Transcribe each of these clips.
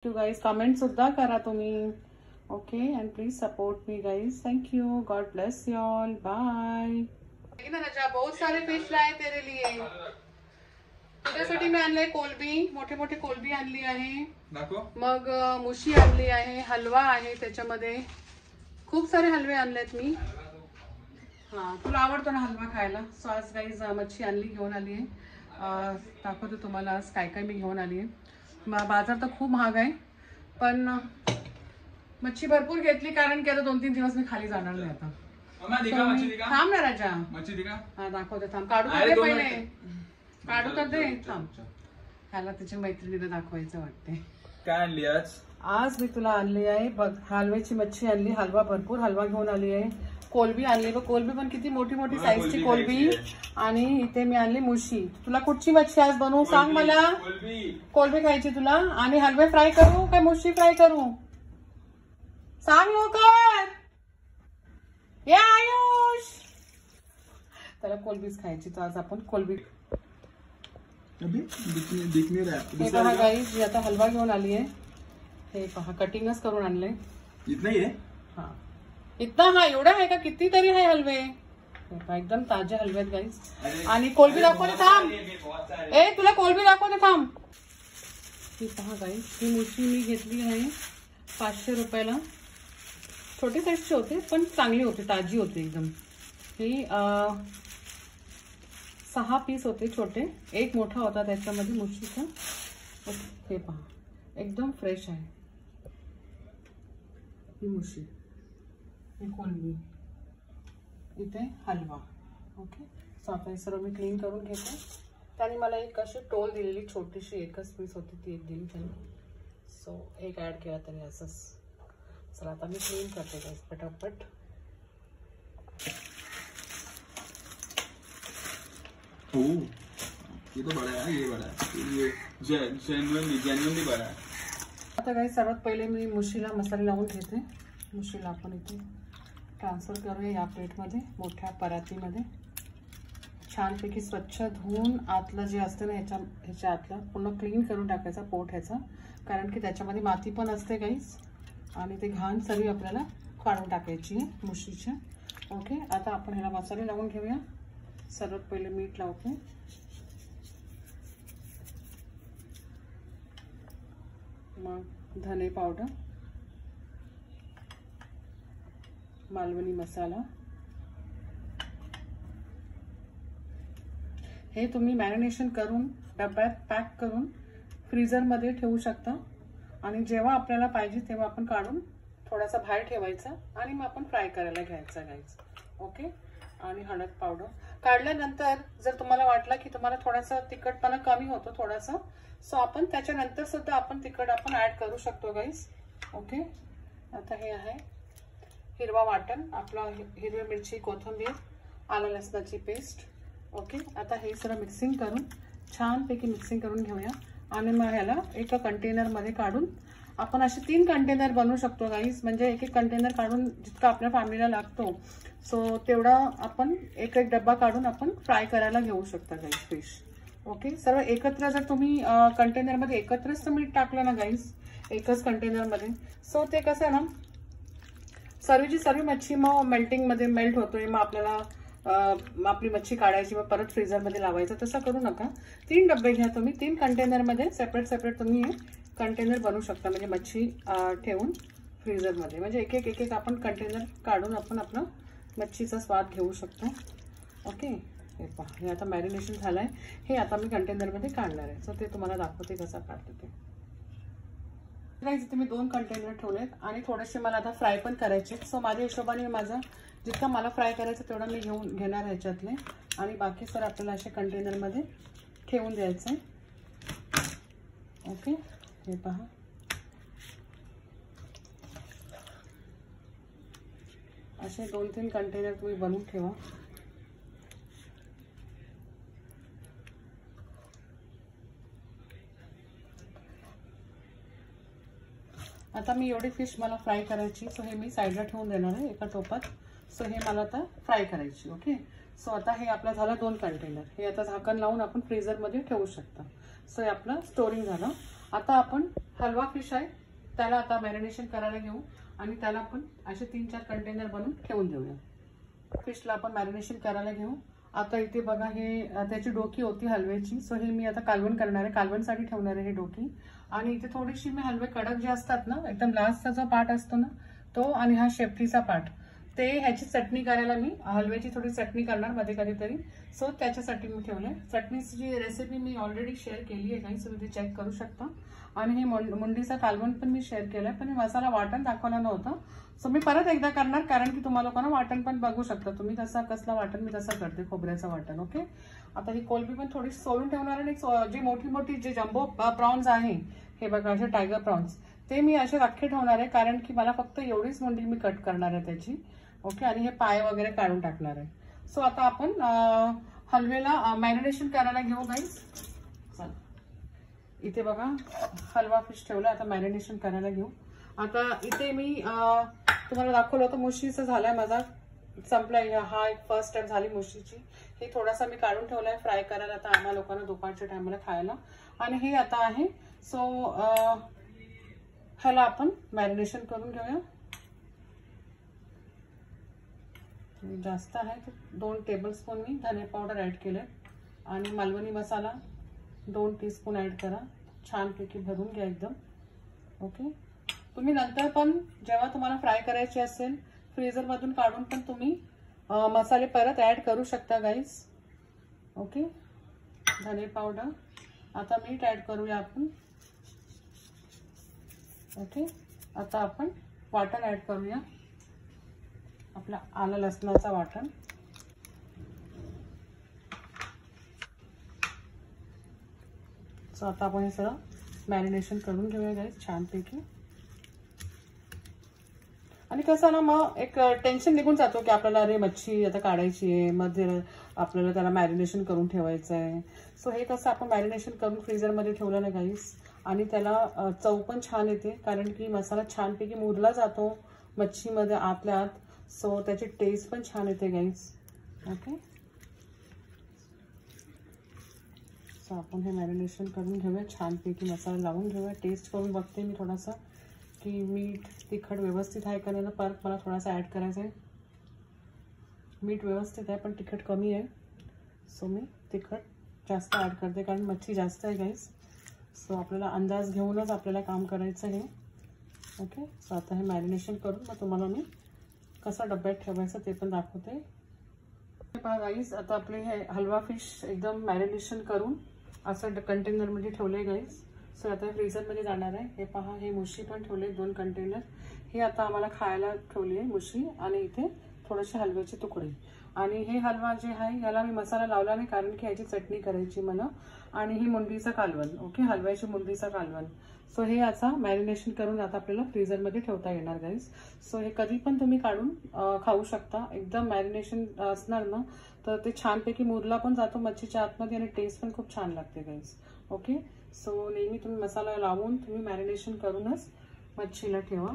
You guys, comment सुद्धा करा तुम्ही. Okay, and please support me guys. Thank you. God bless you all. Bye. राजा, बहुत सारे फिश लाए तेरे लिए. तुझ्यासाठी मी आणले कोलबी, मोठे मोठे कोलबी आणली आहे. मग मुशी आणली आहे, हलवा आहे त्याच्यामध्ये. खूप सारे हलवे आणलेत मी. हा, तुला आवडतो ना हलवा खायला. सो आज गाइस मच्छी आणली, घेऊन आली आहे. दाखवते तुम्हाला आज काय काय मी घेऊन आली आहे. बाजार तर खूप महाग आहे, पण मच्छी भरपूर घेतली कारण की आता 2-3 दिवस मी खाली जाणार नाही आता. थांब ना राजा, हा दाखवते. थांब, काढू दे पहिले, काढू तर दे. थांब, ह्याला तिच्या मैत्रिणीला दाखवायचं वाटते. काय आणली आज? आज मी तुला आणली आहे बघ, हलव्याची मच्छी आणली. हलवा, भरपूर हलवा घेऊन आली आहे. कोलबी आणली बघ, कोलबी पण किती मोठी मोठी साईजची कोलबी. आणि इथे मी आणली मुशी. तुला कुठची मच्छी आज बनवू सांग मला. कोलबी खायची तुला. आणि हलवे फ्राय करू काय मुशी फ्राय करू सांग लवकर. या आयुष, त्याला कोलबीच खायची. तर आज आपण कोलबी. हे पहा गाईस, मी आता हलवा घेऊन आली आहे. हे पहा, कटिंगच करून आणले. इतना ही आहे? हा, इतना. हा, एवढा आहे का? कितीतरी आहे हलवे. एकदम ताजे हलवे आहेत गाईस. आणि कोलबी दाखवते. थांब, ए तुला कोलबी दाखवते. थांब. ही पहा गाईस, ही मुशी मी घेतली आहे 500 रुपयाला. छोटी साईजची होते पण चांगली होती, ताजी होती एकदम. ही 6 पीस होते छोटे, एक मोठा होता त्याच्यामध्ये मुशीचा. हे पहा, एकदम फ्रेश आहे ही मुशी. ही कोलबी, इथे हलवा. ओके, सो आता हे सर्व मी क्लीन करून घेते. त्याने मला एक अशी टोल दिलेली, छोटीशी एकच पीस होती, ती एक दिली त्याने. सो एक ऍड केला त्याने असंच. चला आता मी क्लीन करते गाइस पटापट. ये तो बड़ा है, ये बड़ा है, ये जेन्युइनली बड़ा है. आता गाइस सर्वात पहिले मी मुशीला मसाले लावून घेते. मुशीला आपण इथे ट्रान्सफर करूया या प्लेटमध्ये, मोठ्या परातीमध्ये. छानपैकी स्वच्छ धुवून आतलं जे असतं ना ह्याच्या आतलं पूर्ण क्लीन करून टाकायचा पोट ह्याचा, कारण की त्याच्यामध्ये माती पण असते गाइस. आणि ते घाण सर्व आपल्याला काढून टाकायची आहे मुशीच्या. ओके, आता आपण ह्याला मसाले लावून घेऊया. सर्वात पहिले मीठ लावते. मग धने पावडर, मालवणी मसाला. हे तुम्ही मॅरिनेशन करून डब्यात पॅक करून फ्रीजरमध्ये ठेवू शकता. आणि जेव्हा आपल्याला पाहिजे तेव्हा आपण काढून थोडासा बाहेर ठेवायचा आणि मग आपण फ्राय करायला घ्यायचा गाइस. ओके, आणि हळद पावडर काढल्यानंतर जर तुम्हाला वाटलं की तुम्हाला थोडासा तिखटपणा कमी होतो थोडासा, सो आपण त्याच्यानंतर सुद्धा आपण तिखट आपण ऍड करू शकतो गाइस. ओके, आता हे आहे हिरवा वाटण, आपला हिरवी मिरची, कोथिंबीर, आलं लसणाची पेस्ट. ओके, आता हे सर्व मिक्सिंग करून छानपैकी मिक्सिंग करून घेऊया. आणि मग ह्याला एका कंटेनरमध्ये काढून आपण असे 3 कंटेनर बनवू शकतो गाइस. म्हणजे एक कंटेनर काढून जितका आपल्या फॅमिलीला लागतो सो तेवढा आपण एक डब्बा काढून आपण फ्राय करायला घेऊ शकता गाइस फिश. ओके, सर्व एकत्र जर तुम्ही कंटेनरमध्ये एकत्रच मीठ टाकलं ना गाइस एकच कंटेनरमध्ये, सो ते कसं आहे ना, सर्वची सर्व मच्छी मग मेल्टिंगमध्ये मेल्ट होतोय. मग आपल्याला आपली मच्छी काढायची मग परत फ्रीजरमध्ये लावायचं, तसं करू नका. 3 डब्बे घ्या तुम्ही. 3 कंटेनरमध्ये सेपरेट तुम्ही हे कंटेनर बनवू शकता. म्हणजे मच्छी ठेवून फ्रीजरमध्ये, म्हणजे एक आपण कंटेनर काढून आपण आपला मच्छीचा स्वाद घेऊ शकतो. ओके, हे पहा, हे आता मॅरिनेशन झालंय. हे आता मी कंटेनरमध्ये काढणार आहे, सो ते तुम्हाला दाखवते कसं काढते ते. गाइस, इथे मी 2 कंटेनर ठेवलेत आणि थोडेसे मला आता फ्राय पण करायचे. सो माझ्या हिशोबाने माझा जितका मला फ्राय करायचं तेवढा मी घेणार ह्याच्यातले. आणि बाकी सर आपल्याला अशा कंटेनरमध्ये ठेवून द्यायचं आहे. ओके, हे पहा, असे 2-3 कंटेनर तुम्ही बनवून ठेवा. आता मी एवढी फिश मला फ्राय करायची, सो हे मी साईडला ठेवून देणार आहे एका टोपात. सो हे मला आता फ्राय करायची. ओके, सो आता हे आपलं झालं 2 कंटेनर. हे आता झाकण लावून आपण फ्रीजरमध्ये ठेवू शकता. सो हे आपलं स्टोरिंग झालं. आता आपण हलवा फिश आहे त्याला आता मॅरिनेशन करायला घेऊ आणि त्याला आपण असे 3-4 कंटेनर बनवून ठेवून देऊया. फिशला आपण मॅरिनेशन करायला घेऊ. आता इथे बघा हे त्याची डोकी होती हलव्याची. सो हे मी आता कालवण करणार आहे, कालवणसाठी ठेवणार आहे हे डोकी. आणि इथे थोडीशी मी हलवे कडक जे असतात ना एकदम लास्टचा जो पार्ट असतो ना तो आणि हा शेपटीचा पार्ट ते ह्याची चटणी करायला मी हलव्याची थोडी चटणी करणार मध्ये कधीतरी. सो त्याच्यासाठी मी ठेवलंय. चटणीची रेसिपी मी ऑलरेडी शेअर केली आहे गाईस, तुम्ही चेक करू शकता. आणि हे मुंडीचा कालवण पण मी शेअर केलाय पण मसाला वाटण दाखवला नव्हता. सो मी परत एकदा करणार कारण की तुम्हाला लोकांना वाटण पण बघू शकता तुम्ही कसला वाटण मी तसा करते, खोबऱ्याचं वाटण. ओके, आता ही कोलबी पण थोडी सोलून ठेवणार आणि जी मोठी मोठी जे जम्बो प्रॉन्स आहे हे बघा असे टायगर प्रॉन्स ते मी असे अख्खे ठेवणार आहे कारण की मला फक्त एवढीच मुंडी मी कट करणार आहे त्याची. ओके, आणि हे पाय वगैरे काढून टाकणार आहे. सो आता आपण हलवेला मॅरिनेशन करायला घेऊ गाईस. चला इथे बघा हलवा फिश ठेवला, आता मॅरिनेशन करायला घेऊ. आता इथे मी तुम्हाला दाखवलं होतं मुशीचं झालाय माझा संपलाय. हा एक फर्स्ट स्टेप झाली मुशीची. हे थोडासा मी काढून ठेवलाय फ्राय करायला आता आम्हा लोकांना दुपारच्या टायमाला खायला. आणि हे आता आहे. सो ह्याला आपण मॅरिनेशन करून घेऊया. जास्त आहे तर 2 टेबलस्पून मी धने पावडर ऍड केले आणि मालवणी मसाला 2 टीस्पून ऍड करा. छानपैकी भरून घ्या एकदम. ओके, तुम्ही नंतर पण जेव्हा तुम्हाला फ्राय करायचे असेल फ्रीजर मधून काढून पण तुम्ही मसाले परत ऍड करू शकता गाईस. ओके, धने पावडर. आता मीठ ऍड करूया आपण. ओके, आता आपण वाटण ऍड करूया, आपला आलं लसणाचा वाटण. सो आता आपण हे सगळं मॅरिनेशन करून घेऊया गाईस छानपैकी. आणि कसं ना मग एक टेन्शन निघून जातो की आपल्याला अरे मच्छी आता काढायची आहे, मध्ये आपल्याला त्याला मॅरिनेशन करून ठेवायचं आहे. सो हे कसं आपण मॅरिनेशन करून फ्रीजरमध्ये ठेवलं ना गाईस आणि त्याला चव पण छान येते कारण की मसाला छानपैकी मुरला जातो मच्छीमध्ये आतल्या आत. सो त्याची टेस्ट पण छान येते गाईस. ओके, सो आपण हे मॅरिनेशन करून घेऊया छानपैकी, मसाला लावून घेऊया. टेस्ट करून बघते मी थोडासा की मीठ तिखट व्यवस्थित आहे का नाही. परत मला थोडासा ॲड करायचा आहे. मीठ व्यवस्थित आहे पण तिखट कमी आहे. सो मी तिखट जास्त ॲड करते कारण मच्छी जास्त आहे गाईस. सो आपल्याला अंदाज घेऊनच आपल्याला काम करायचं आहे. ओके, सो आता हे मॅरिनेशन करून मग तुम्हाला मी कसा डब्यात ठेवायचं ते पण दाखवते. पहा गाईस, आता आपले हे हलवा फिश एकदम मॅरिनेशन करून असं कंटेनरमध्ये ठेवले गाईस. सो आता फ्रीजरमध्ये जाणार आहे. हे पहा हे मुशी पण ठेवले 2 कंटेनर. हे आता आम्हाला खायला ठेवली आहे मुशी. आणि इथे थोडेसे हलव्याचे तुकडे. आणि हे हलवा जे आहे याला मी मसाला लावला नाही कारण की ह्याची चटणी करायची मला. आणि ही मुंडीचं कालवण. ओके, हलव्याची मुंडीचं कालवण. सो हे याचा मॅरिनेशन करून आता आपल्याला फ्रीजरमध्ये ठेवता येणार गाईस. सो हे कधी पण तुम्ही काढून खाऊ शकता. एकदम मॅरिनेशन असणार ना तर ते छानपैकी मुरला पण जातो मच्छीच्या आतमध्ये आणि टेस्ट पण खूप छान लागते गाईस. ओके, सो नेहमी तुम्ही मसाला लावून तुम्ही मॅरिनेशन करूनच मच्छीला ठेवा.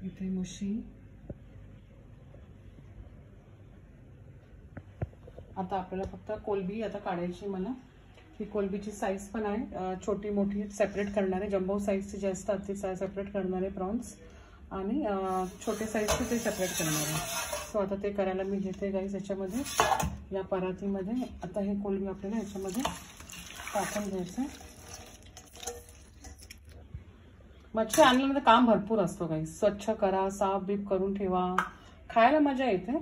इथे मुशी. आता आपल्याला फक्त कोलबी आता काढायची मला. ही कोलबीची साईज पण आहे छोटी मोठी सेपरेट करणार आहे. जम्बो साईजचे जे असतात ते सेपरेट करणार आहे प्रॉन्स आणि छोटे साईजचे ते सेपरेट करणार आहे. सो आता ते करायला मी घेते गाईस याच्यामध्ये या परातीमध्ये. आता हे कोलबी आपल्याला याच्यामध्ये टाकून घ्यायचं. मच्छी आणल्यानंतर काम भरपूर असतो गाईस. स्वच्छ करा, साफ बीफ करून ठेवा, खायला मजा येते.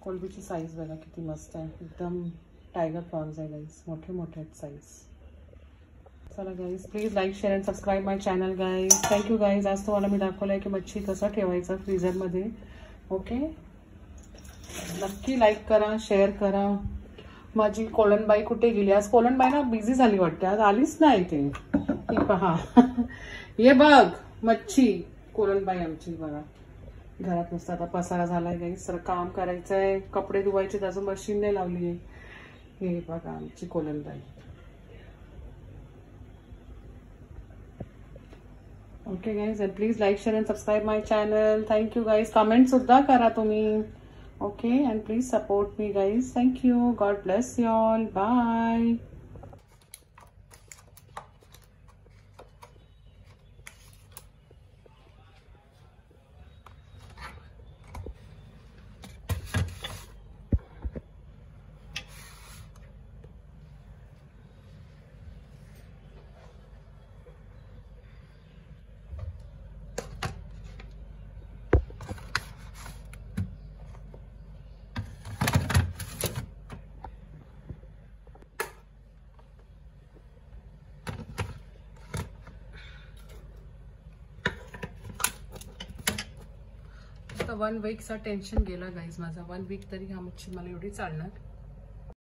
कोलबीची साईज बघा किती मस्त आहे. एकदम टायगर प्रॉन्स आहे गाईस, मोठे मोठे आहेत साईज. चला guys, please like share and subscribe my channel guys. Thank you guys. आज तुम्हाला मी दाखवलंय की मच्छी कसं ठेवायचं फ्रीजरमध्ये. ओके, नक्की लाईक करा, शेअर करा. माझी कोलनबाई कुठे गेली? आज कोलनबाई ना बिझी झाली वाटते, आज आलीच नाही ते. ही पहा ये बघ मच्छी कोलनबाई आमची बघा. घरात नुसतं आता पसारा झालाय गाईस. सर काम करायचंय, कपडे धुवायचे, अजून मशीन नाही लावली आहे. हे बघा आमची कोलनबाई. Okay guys, please like share and subscribe my channel. Thank you guys. Comment सुद्धा करा तुम्ही. Okay, and please support me guys. Thank you. God bless you all. Bye. आता 1 वीकचा टेन्शन गेला गाईज माझा. 1 वीक तरी हा मच्छी मला एवढी चालणार.